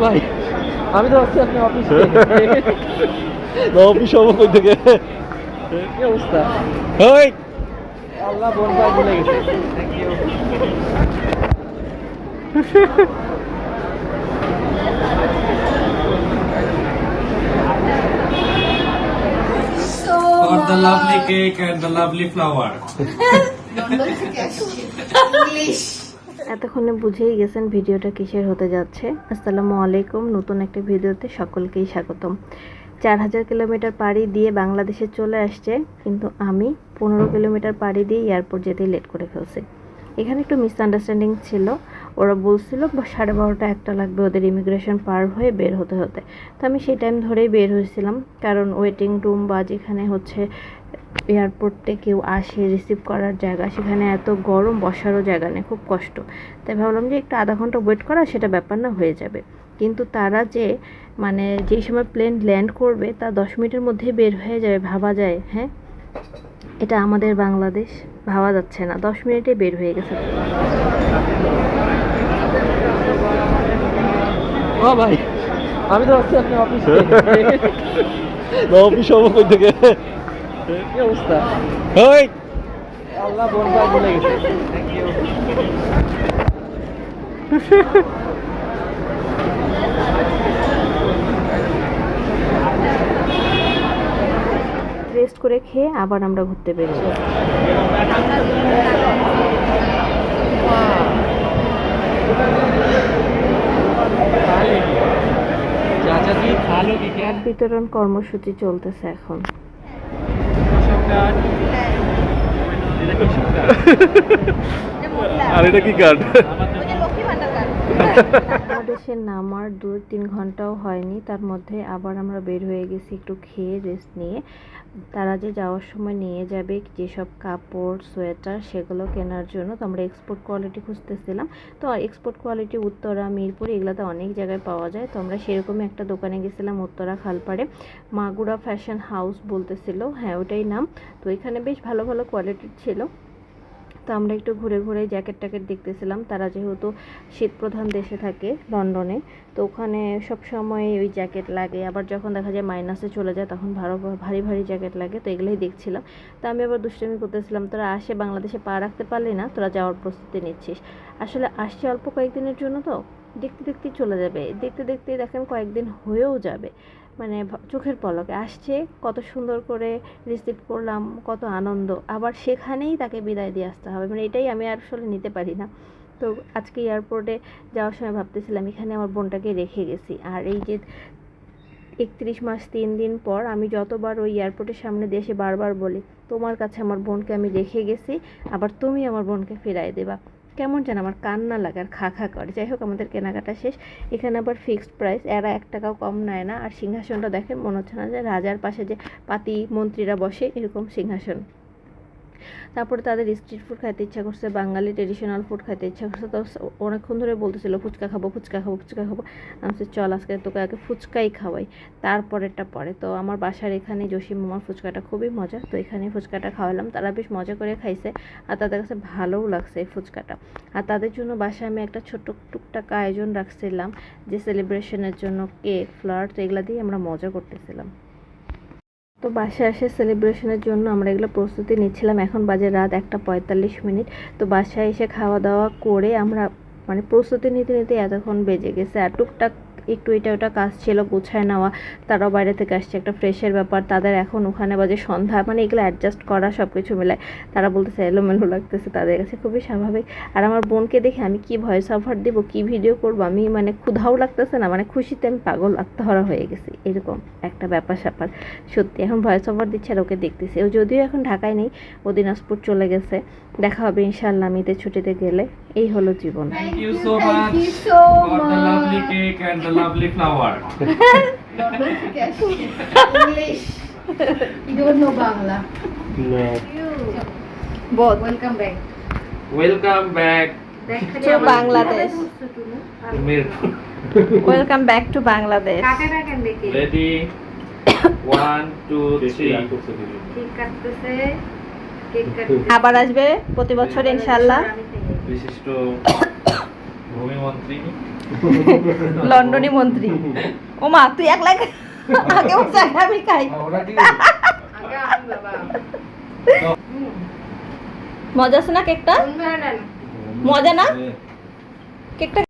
ভাই আমি তো ভাবছি আপনি অফিস না অফিস হবো কই থেকে? কি অবস্থা? ওই আল্লাহ বোন ভাই ভুলে গেছে। Thank you. For the lovely cake and the lovely flower. এতক্ষণে বুঝেই গেছেন ভিডিওটা কিসের হতে যাচ্ছে। আসসালামু আলাইকুম, নতুন একটা ভিডিওতে সকলকেই স্বাগতম। 4000 কিলোমিটার পাড়ি দিয়ে বাংলাদেশে চলে আসছে, কিন্তু আমি 15 কিলোমিটার পাড়ি দিয়ে এয়ারপোর্ট যেতেই লেট করে ফেলছি। এখানে একটু মিসআন্ডারস্ট্যান্ডিং ছিল। ওরা বলছিল 12:30 1টা লাগবে ওদের ইমিগ্রেশন পার হয়ে বের হতে হতে। তো আমি সেই টাইম ধরেই বের হয়েছিলাম, কারণ ওয়েটিং রুম বা যেখানে হচ্ছে এয়ারপোর্টে কেউ আসে রিসিভ করার জায়গা, সেখানে এত গরম, বসারও জায়গা নেই, খুব কষ্ট। তাই ভাবলাম যে একটু আধা ঘন্টা ওয়েট করা সেটা ব্যাপার না, হয়ে যাবে। কিন্তু তারা যে মানে যেই সময় প্লেন ল্যান্ড করবে তা 10 মিনিটের মধ্যেই বের হয়ে যাবে, ভাবা যায়? হ্যাঁ, এটা আমাদের বাংলাদেশ, ভাবা যাচ্ছে না। 10 মিনিটে বের হয়ে গেছে। ও ভাই আমি তো ভাবছি আপনি অফিস না অফিস হবো কই থেকে? কি অবস্থা? ওই আল্লাহ বোন ভাই ভুলে গেছে। Thank you. রেস্ট করে খেয়ে আবার আমরা ঘুরতে বেরিয়েছি। চাচা जी खा लोगी क्या? বিতরণ কর্মসূচি চলতেছে এখন। আর এটা কি কার্ড? বাংলাদেশে নামার 2-3 ঘন্টাও হয়নি, তার মধ্যে আবার আমরা বের হয়ে গেছি একটু খেয়ে রেস্ট নিয়ে। তারা যে যাওয়ার সময় নিয়ে যাবে যেসব কাপড়, সোয়েটার, সেগুলো কেনার জন্য। তো আমরা এক্সপোর্ট কোয়ালিটি খুঁজতেছিলাম। তো এক্সপোর্ট কোয়ালিটি উত্তরা, মিরপুর, এগুলোতে অনেক জায়গায় পাওয়া যায়। তো আমরা সেরকমই একটা দোকানে গেছিলাম উত্তরা খালপাড়ে, মাগুরা ফ্যাশন হাউস বলতেছিল, হ্যাঁ ওটাই নাম। তো এখানে বেশ ভালো ভালো কোয়ালিটির ছিল। তো আমরা একটু ঘুরে ঘুরে জ্যাকেট ট্যাকেট দেখতেছিলাম। তারা যেহেতু শীতপ্রধান দেশে থাকে, লন্ডনে, তো ওখানে সব সময় ওই জ্যাকেট লাগে। আবার যখন দেখা যায় মাইনাসে চলে যায় তখন ভারী ভারী জ্যাকেট লাগে। তো এগুলোই দেখছিলাম। তো আমি আবার দুষ্টামি করতেছিলাম, তোরা আসে বাংলাদেশে পা রাখতে পারলি না, তোরা যাওয়ার প্রস্তুতি নিচ্ছিস। আসলে আসছে অল্প কয়েকদিনের জন্য, তো দেখতে দেখতেই চলে যাবে। দেখতে দেখতেই দেখেন কয়েকদিন হয়েও যাবে, মানে চোখের পলকে আসছে। কত সুন্দর করে রিসিভ করলাম, কত আনন্দ। আবার সেখানেই তাকে বিদায় দিয়ে আসতে হবে, মানে এটাই আমি আর আসলে নিতে পারি না। তো আজকে এয়ারপোর্টে যাওয়ার সময় ভাবতেছিলাম এখানে আমার বোনটাকে রেখে গেছি। আর এই যে 31 মাস 3 দিন পর আমি যতবার ওই এয়ারপোর্টের সামনে দিয়ে এসে বারবার বলি, তোমার কাছে আমার বোনকে আমি রেখে গেছি, আবার তুমি আমার বোনকে ফিরাই দেবা। কেমন যেন আমার কান্না লাগে আর খা খা করে। যাই হোক, আমাদের কেনাকাটা শেষ। এখানে আবার ফিক্সড প্রাইস, এরা 1 টাকাও কম নেয় না। আর সিংহাসনটা দেখেন, মনে হচ্ছে না যে রাজার পাশে যে পাতি মন্ত্রীরা বসে, এরকম সিংহাসন। তারপরে তাদের স্ট্রিট ফুড খাইতে ইচ্ছা করছে, বাঙালি ট্রেডিশনাল ফুড খাইতে ইচ্ছা করছে। তো অনেকক্ষণ ধরে বলতেছিল ফুচকা খাবো, ফুচকা খাবো, ফুচকা খাবো। আমি বলছি চল আজকে তোকে আগে ফুচকাই খাওয়াই, তারপরেরটা পরে। তো আমার বাসার এখানে জসিম মামার ফুচকাটা খুবই মজা, তো এখানে ফুচকাটা খাওয়ালাম। তারা বেশ মজা করে খাইছে, আর তাদের কাছে ভালোও লাগছে এই ফুচকাটা। আর তাদের জন্য বাসায় আমি একটা ছোট্ট টুকটাক আয়োজন রাখছিলাম, যে সেলিব্রেশনের জন্য কেক, ফ্লাওয়ার, তো এগুলা দিয়ে আমরা মজা করতেছিলাম। তো বাসায় আসে সেলিব্রেশনের জন্য আমরা এগুলো প্রস্তুতি নিচ্ছিলাম। এখন বাজে রাত 1:45। তো বাসায় এসে খাওয়া দাওয়া করে আমরা মানে প্রস্তুতি নিতে নিতে এতক্ষণ বেজে গেছে। আর টুকটাক একটু এটা ওটা কাজ ছিল, গুছায় নেওয়া। তারাও বাইরে থেকে আসছে, একটা ফ্রেশের ব্যাপার তাদের। এখন ওখানে বাজে সন্ধ্যা, মানে এগুলো অ্যাডজাস্ট করা সব কিছু মিলায় তারা বলতেছে এলোমেলো লাগতেছে, তাদের কাছে খুবই স্বাভাবিক। আর আমার বোনকে দেখে আমি কি ভয়েস ওভার দেবো, কি ভিডিও করব, আমি মানে ক্ষুধাও লাগতেছে না, মানে খুশিতে আমি পাগল আত্মহারা হয়ে গেছি, এরকম একটা ব্যাপার স্যাপার। সত্যি এখন ভয়েস ওভার দিচ্ছে আর ওকে দেখতেছি। ও যদিও এখন ঢাকায় নেই, ও দিনাজপুর চলে গেছে। দেখা হবে ইনশাআল্লাহ ঈদের ছুটিতে গেলে। এই হলো জীবন। Thank you so much for the lovely cake and the lovely flower. English. You don't know Bangla. No. Both Welcome back. Welcome back to Bangladesh. to Mirpur. Welcome back to Bangladesh. কাকারা কেন দেখি? Ready? 1, 2, 3. Cake কাটতেছে। Cake কাটতেছে। আবার আসবে প্রতি বছর ইনশাআল্লাহ। বিশিষ্ট ভূমি মন্ত্রী লন্ডনী মন্ত্রী। ও মা তুই এক লাখ আগে বলছে আগে আমি খাই। আগে আমি বাবা মজা আছে না কেকটা? মজা না কেকটা?